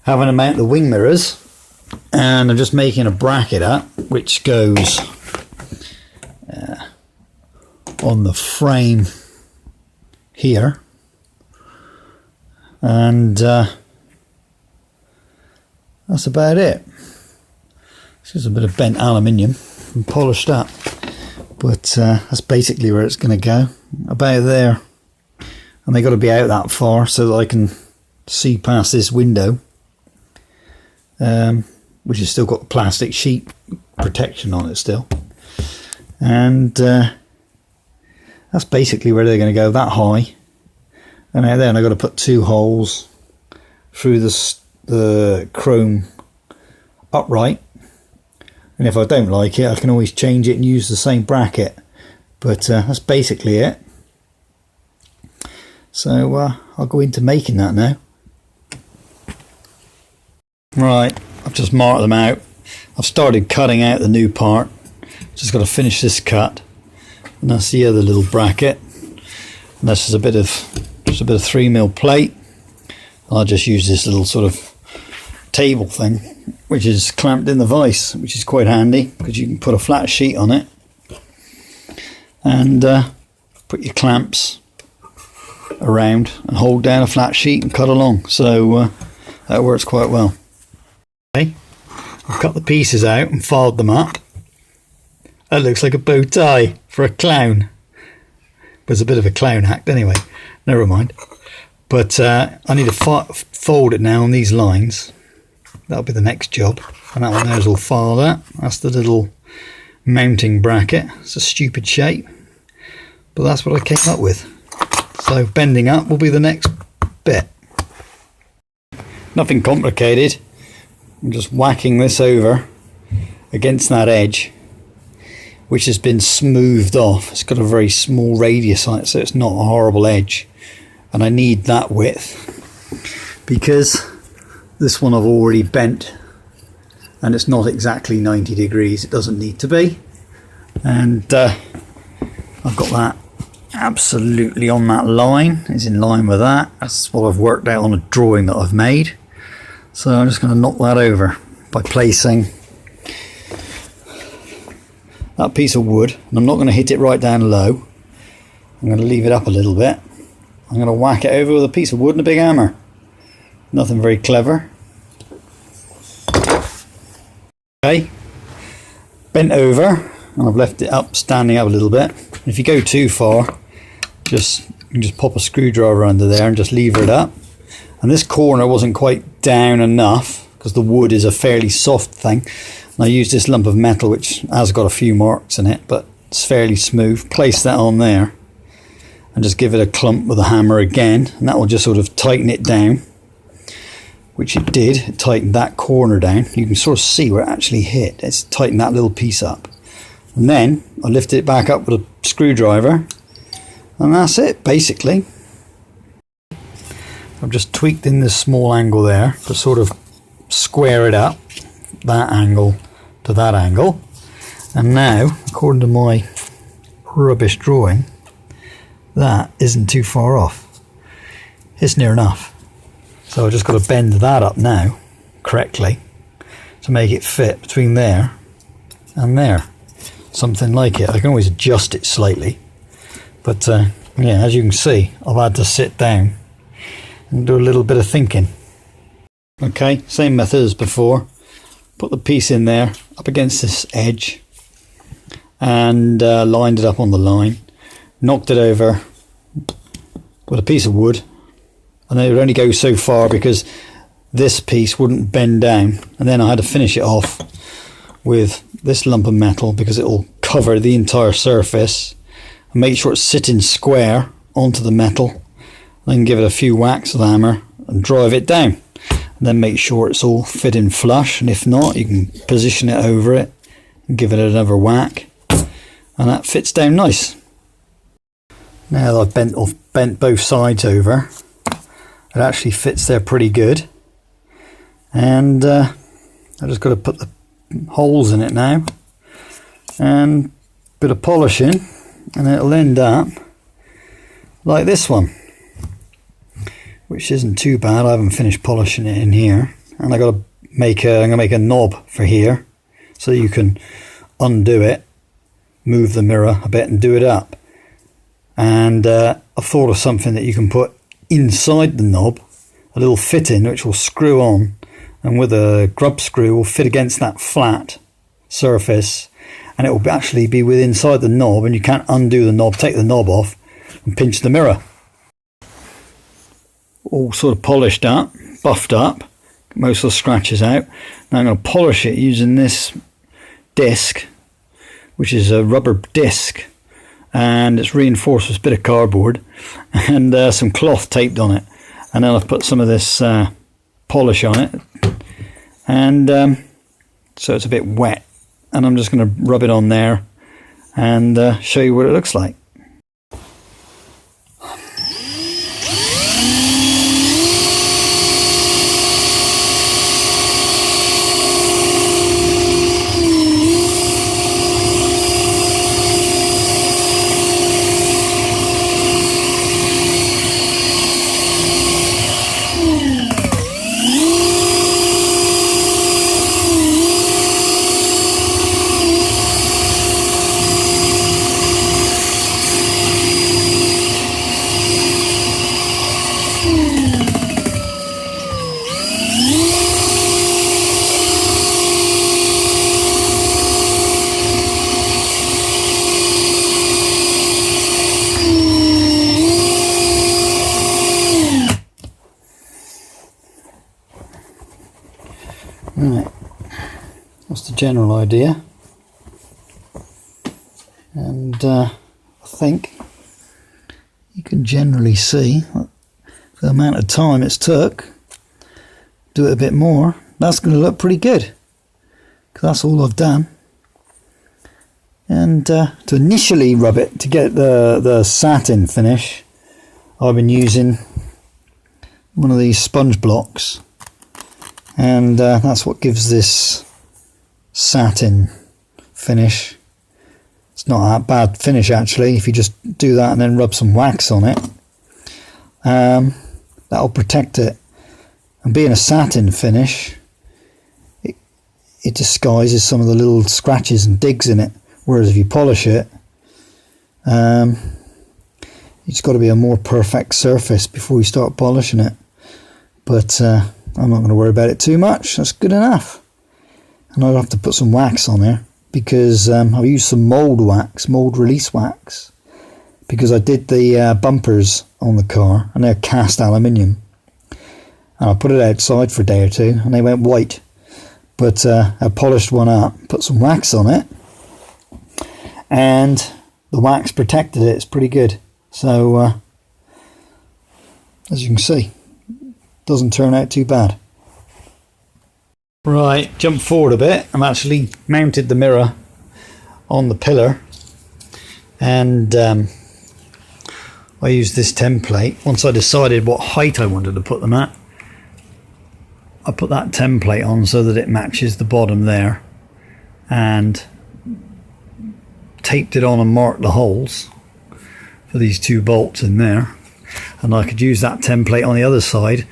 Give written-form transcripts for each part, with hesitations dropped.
having to mount the wing mirrors, and I'm just making a bracket up which goes on the frame here, and that's about it. This is a bit of bent aluminium and polished up, but that's basically where it's going to go, about there. And they got to be out that far so that I can see past this window, which has still got the plastic sheet protection on it still. And that's basically where they're going to go, that high. And out there, and I've got to put 2 holes through the chrome upright. And if I don't like it, I can always change it and use the same bracket. But that's basically it. So I'll go into making that now. Right, I've just marked them out. I've started cutting out the new part. Just got to finish this cut. And that's the other little bracket. And this is a bit of 3mm plate. I'll just use this little sort of table thing, which is clamped in the vise, which is quite handy because you can put a flat sheet on it and put your clamps around and hold down a flat sheet and cut along. So that works quite well. Okay, I've cut the pieces out and filed them up. That looks like a bow tie for a clown. But it's a bit of a clown act anyway. Never mind. But I need to fold it now on these lines. That'll be the next job. And that one there's all filed up. That's the little mounting bracket. It's a stupid shape, but that's what I came up with. So bending up will be the next bit. Nothing complicated. I'm just whacking this over against that edge, which has been smoothed off. It's got a very small radius on it, so it's not a horrible edge. And I need that width because this one I've already bent and it's not exactly 90 degrees. It doesn't need to be. And I've got that absolutely on that line. It's in line with that. That's what I've worked out on a drawing that I've made. So I'm just going to knock that over by placing that piece of wood. And I'm not going to hit it right down low. I'm going to leave it up a little bit. I'm going to whack it over with a piece of wood and a big hammer. Nothing very clever. Okay, bent over, and I've left it up, standing up a little bit. If you go too far, you can just pop a screwdriver under there and just lever it up. And this corner wasn't quite down enough because the wood is a fairly soft thing. And I used this lump of metal which has got a few marks in it, but it's fairly smooth. Place that on there and just give it a clump with a hammer again, and that will just sort of tighten it down, which it did. It tightened that corner down. You can sort of see where it actually hit. It's tightened that little piece up. And then I lifted it back up with a screwdriver, and that's it basically. I've just tweaked in this small angle there to sort of square it up, that angle to that angle. And now, according to my rubbish drawing, that isn't too far off. It's near enough. So I've just got to bend that up now correctly to make it fit between there and there. Something like it. I can always adjust it slightly. But yeah, as you can see, I've had to sit down and do a little bit of thinking. Okay, same method as before. Put the piece in there up against this edge and lined it up on the line. Knocked it over with a piece of wood, and it would only go so far because this piece wouldn't bend down, and then I had to finish it off with this lump of metal because it will cover the entire surface and make sure it's sitting square onto the metal. Then give it a few whacks with the hammer and drive it down, and then make sure it's all fitting flush, and if not you can position it over it and give it another whack, and that fits down nice. Now that I've bent both sides over, it actually fits there pretty good. And I've just got to put the holes in it now and a bit of polishing, and it'll end up like this one, which isn't too bad. I haven't finished polishing it in here. and I'm gonna make a knob for here, so you can undo it, move the mirror a bit, and do it up. And I thought of something that you can put inside the knob, a little fitting which will screw on, and with a grub screw will fit against that flat surface, and it will actually be within inside the knob, and you can't undo the knob, take the knob off and pinch the mirror. All sort of polished up, buffed up, most of the scratches out. Now I'm going to polish it using this disc, which is a rubber disc, and it's reinforced with a bit of cardboard and some cloth taped on it, and then I've put some of this polish on it, and so it's a bit wet, and I'm just going to rub it on there and show you what it looks like. Right, that's the general idea, and I think you can generally see the amount of time it's took. Do it a bit more, that's going to look pretty good, because that's all I've done. And to initially rub it, to get the satin finish, I've been using one of these sponge blocks, and that's what gives this satin finish. It's not that bad finish actually, if you just do that and then rub some wax on it. That'll protect it, and being a satin finish, it disguises some of the little scratches and digs in it, whereas if you polish it, it's got to be a more perfect surface before you start polishing it. But I'm not going to worry about it too much, that's good enough. And I'll have to put some wax on there, because I've used some mould wax, mould release wax, because I did the bumpers on the car, and they're cast aluminium, and I put it outside for a day or two and they went white. But I polished one up, put some wax on it, and the wax protected it. It's pretty good. So as you can see, doesn't turn out too bad. Right, jump forward a bit. I'm actually mounted the mirror on the pillar, and I used this template. Once I decided what height I wanted to put them at, I put that template on so that it matches the bottom there, and taped it on and marked the holes for these two bolts in there, and I could use that template on the other side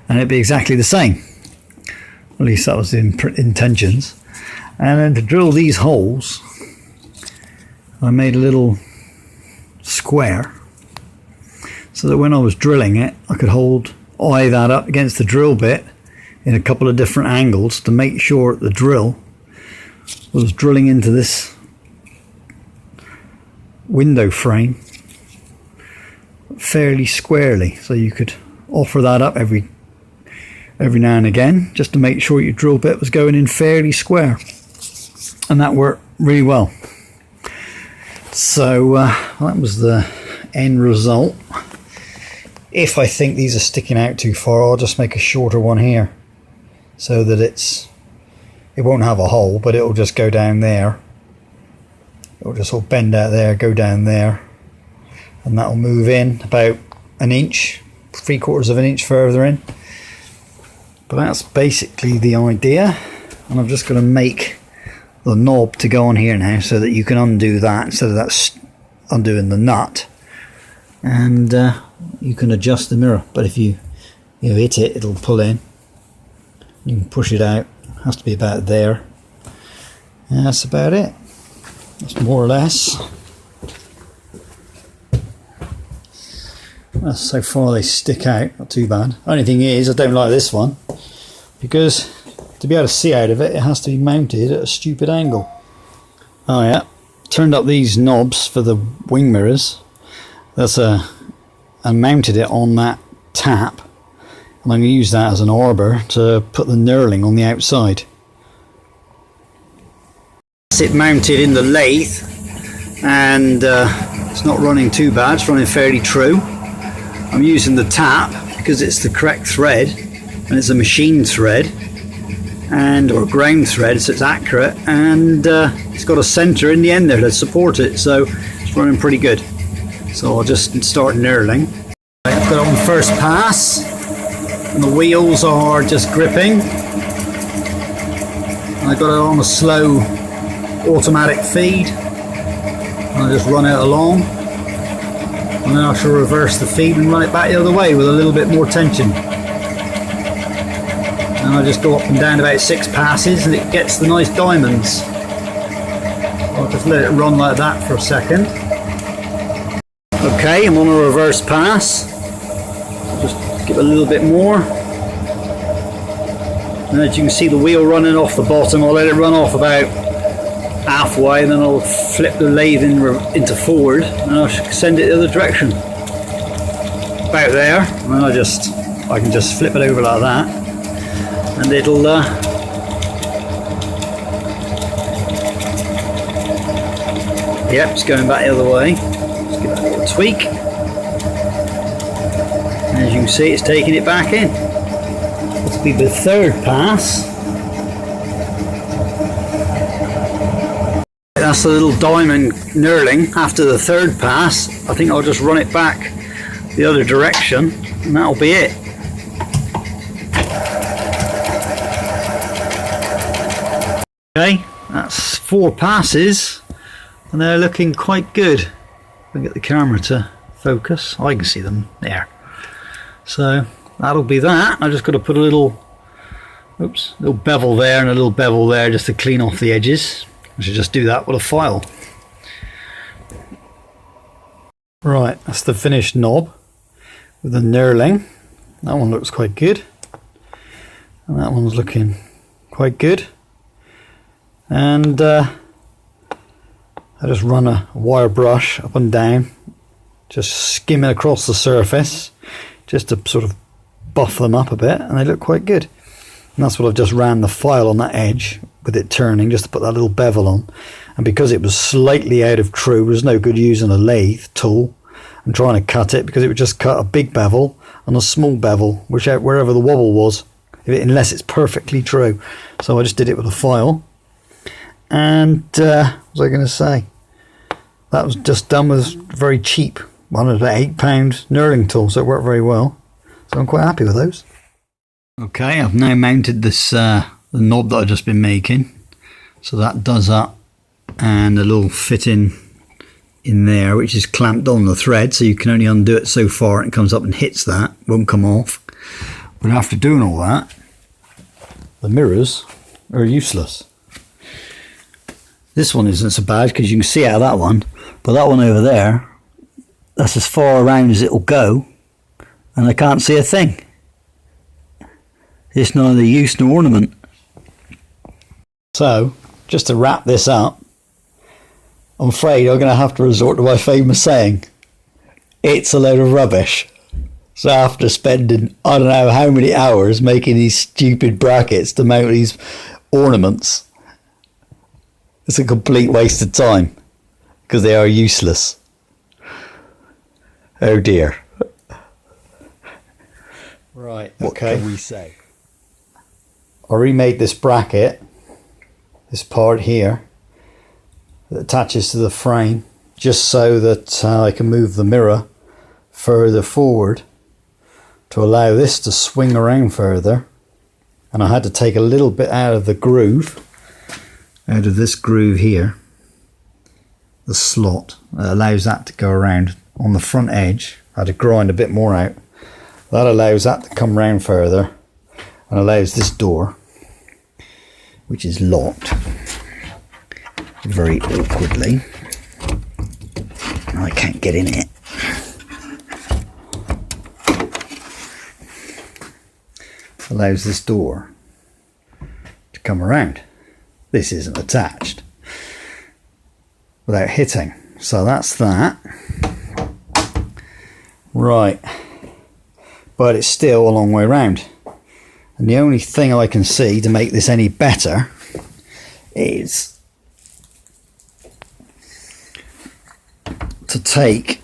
and it'd be exactly the same. At least that was the intentions. And then to drill these holes, I made a little square so that when I was drilling it, I could eye that up against the drill bit in a couple of different angles to make sure that the drill was drilling into this window frame fairly squarely, so you could offer that up every now and again just to make sure your drill bit was going in fairly square, and that worked really well. So that was the end result. If I think these are sticking out too far, I'll just make a shorter one here so that it won't have a hole, but it'll just go down there. It'll just sort of bend out there, go down there, and that'll move in about an inch, 3/4 of an inch further in. But that's basically the idea, and I'm just going to make the knob to go on here now so that you can undo that instead of that undoing the nut, and you can adjust the mirror. But if you hit it, it'll pull in. You can push it out. Has to be about there. And that's about it. That's more or less. Well, so far they stick out, not too bad. Only thing is, I don't like this one because to be able to see out of it, it has to be mounted at a stupid angle. Oh yeah, turned up these knobs for the wing mirrors. And mounted it on that tap, and I'm going to use that as an arbor to put the knurling on the outside. It's mounted in the lathe, and it's not running too bad, it's running fairly true. I'm using the tap because it's the correct thread, and it's a machine thread or ground thread, so it's accurate, and it's got a centre in the end there to support it, so it's running pretty good. So I'll just start knurling. I've got it on first pass, and the wheels are just gripping. And I've got it on a slow automatic feed, and I just run it along, and then I shall reverse the feed and run it back the other way with a little bit more tension. And I just go up and down about 6 passes, and it gets the nice diamonds. I'll just let it run like that for a second. Okay, I'm on a reverse pass. I'll just give it a little bit more. And as you can see the wheel running off the bottom, I'll let it run off about halfway, and then I'll flip the lathe into forward, and I'll send it the other direction. About there, and then I can just flip it over like that, and it'll yep, it's going back the other way. Let's give that a little tweak. And as you can see, it's taking it back in. This will be the third pass. That's the little diamond knurling. After the third pass, I think I'll just run it back the other direction, and that'll be it. Okay, that's 4 passes, and they're looking quite good. I'll get the camera to focus. I can see them there. So that'll be that. I just got to put a little bevel there and a little bevel there just to clean off the edges. I should just do that with a file. Right, that's the finished knob with the knurling. That one looks quite good, and that one's looking quite good. And I just run a wire brush up and down, just skimming across the surface, just to sort of buff them up a bit, and they look quite good. And that's what I've just ran the file on that edge with it turning, just to put that little bevel on. And because it was slightly out of true, there's no good using a lathe tool and trying to cut it, because it would just cut a big bevel and a small bevel, wherever the wobble was, unless it's perfectly true. So I just did it with a file. And what was I going to say? That was just done with very cheap, one of the £8 knurling tool, so it worked very well. So I'm quite happy with those. Okay, I've now mounted this the knob that I've just been making. So that does up, and a little fitting in there, which is clamped on the thread, so you can only undo it so far, and it comes up and hits that, won't come off. But after doing all that, the mirrors are useless. This one isn't so bad because you can see out of that one, but that one over there, that's as far around as it'll go, and I can't see a thing. It's neither use nor ornament. So, just to wrap this up, I'm afraid I'm going to have to resort to my famous saying, it's a load of rubbish. So after spending I don't know how many hours making these stupid brackets to mount these ornaments, it's a complete waste of time because they are useless. Oh dear. Right, okay. What can we say? I remade this bracket, this part here, that attaches to the frame, just so that I can move the mirror further forward to allow this to swing around further. And I had to take a little bit out of the groove, out of this groove here, the slot that allows that to go around on the front edge. I had to grind a bit more out. That allows that to come round further and allows this door which is locked very awkwardly. I can't get in it. Allows this door to come around. This isn't attached without hitting, so that's that. Right, but it's still a long way round, and the only thing I can see to make this any better is to take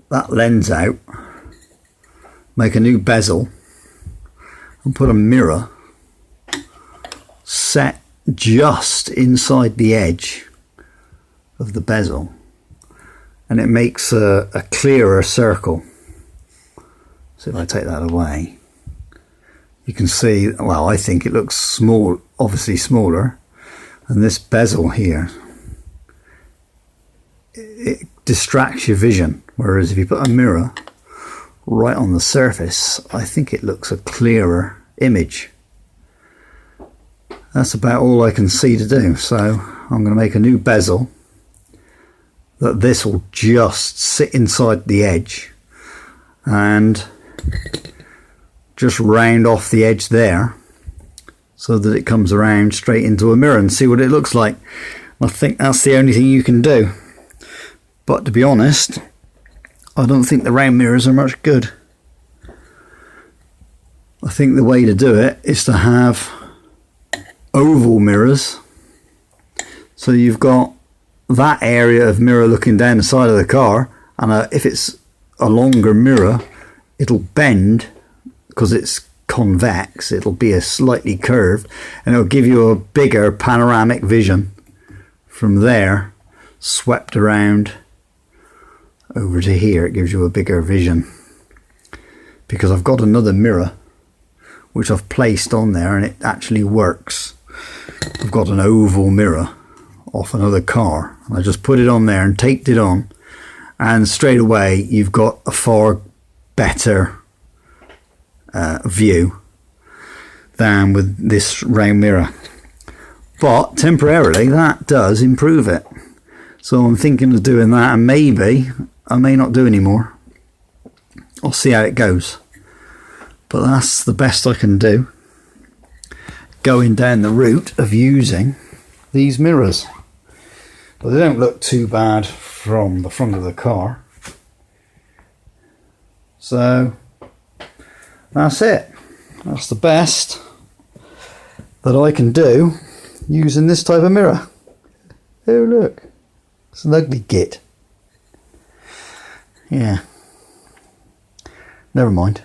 that lens out, make a new bezel, and put a mirror set just inside the edge of the bezel, and it makes a clearer circle. So if I take that away, you can see, well, I think it looks small, obviously smaller, and this bezel here, it distracts your vision, whereas if you put a mirror right on the surface, I think it looks a clearer image. That's about all I can see to do, so I'm going to make a new bezel that this will just sit inside the edge and just round off the edge there so that it comes around straight into a mirror and see what it looks like. I think that's the only thing you can do. But to be honest, I don't think the round mirrors are much good. I think the way to do it is to have oval mirrors. So you've got that area of mirror looking down the side of the car, and if it's a longer mirror, it'll bend because it's convex. It'll be a slightly curved, and it'll give you a bigger panoramic vision from there, swept around over to here. It gives you a bigger vision, because I've got another mirror which I've placed on there and it actually works. I've got an oval mirror off another car, and I just put it on there and taped it on, and straight away you've got a far better view than with this round mirror. But temporarily that does improve it, so I'm thinking of doing that, and maybe I may not do any more. I'll see how it goes, but that's the best I can do, going down the route of using these mirrors. But they don't look too bad from the front of the car, so that's it. That's the best that I can do using this type of mirror. Oh look, it's an ugly git. Yeah, never mind.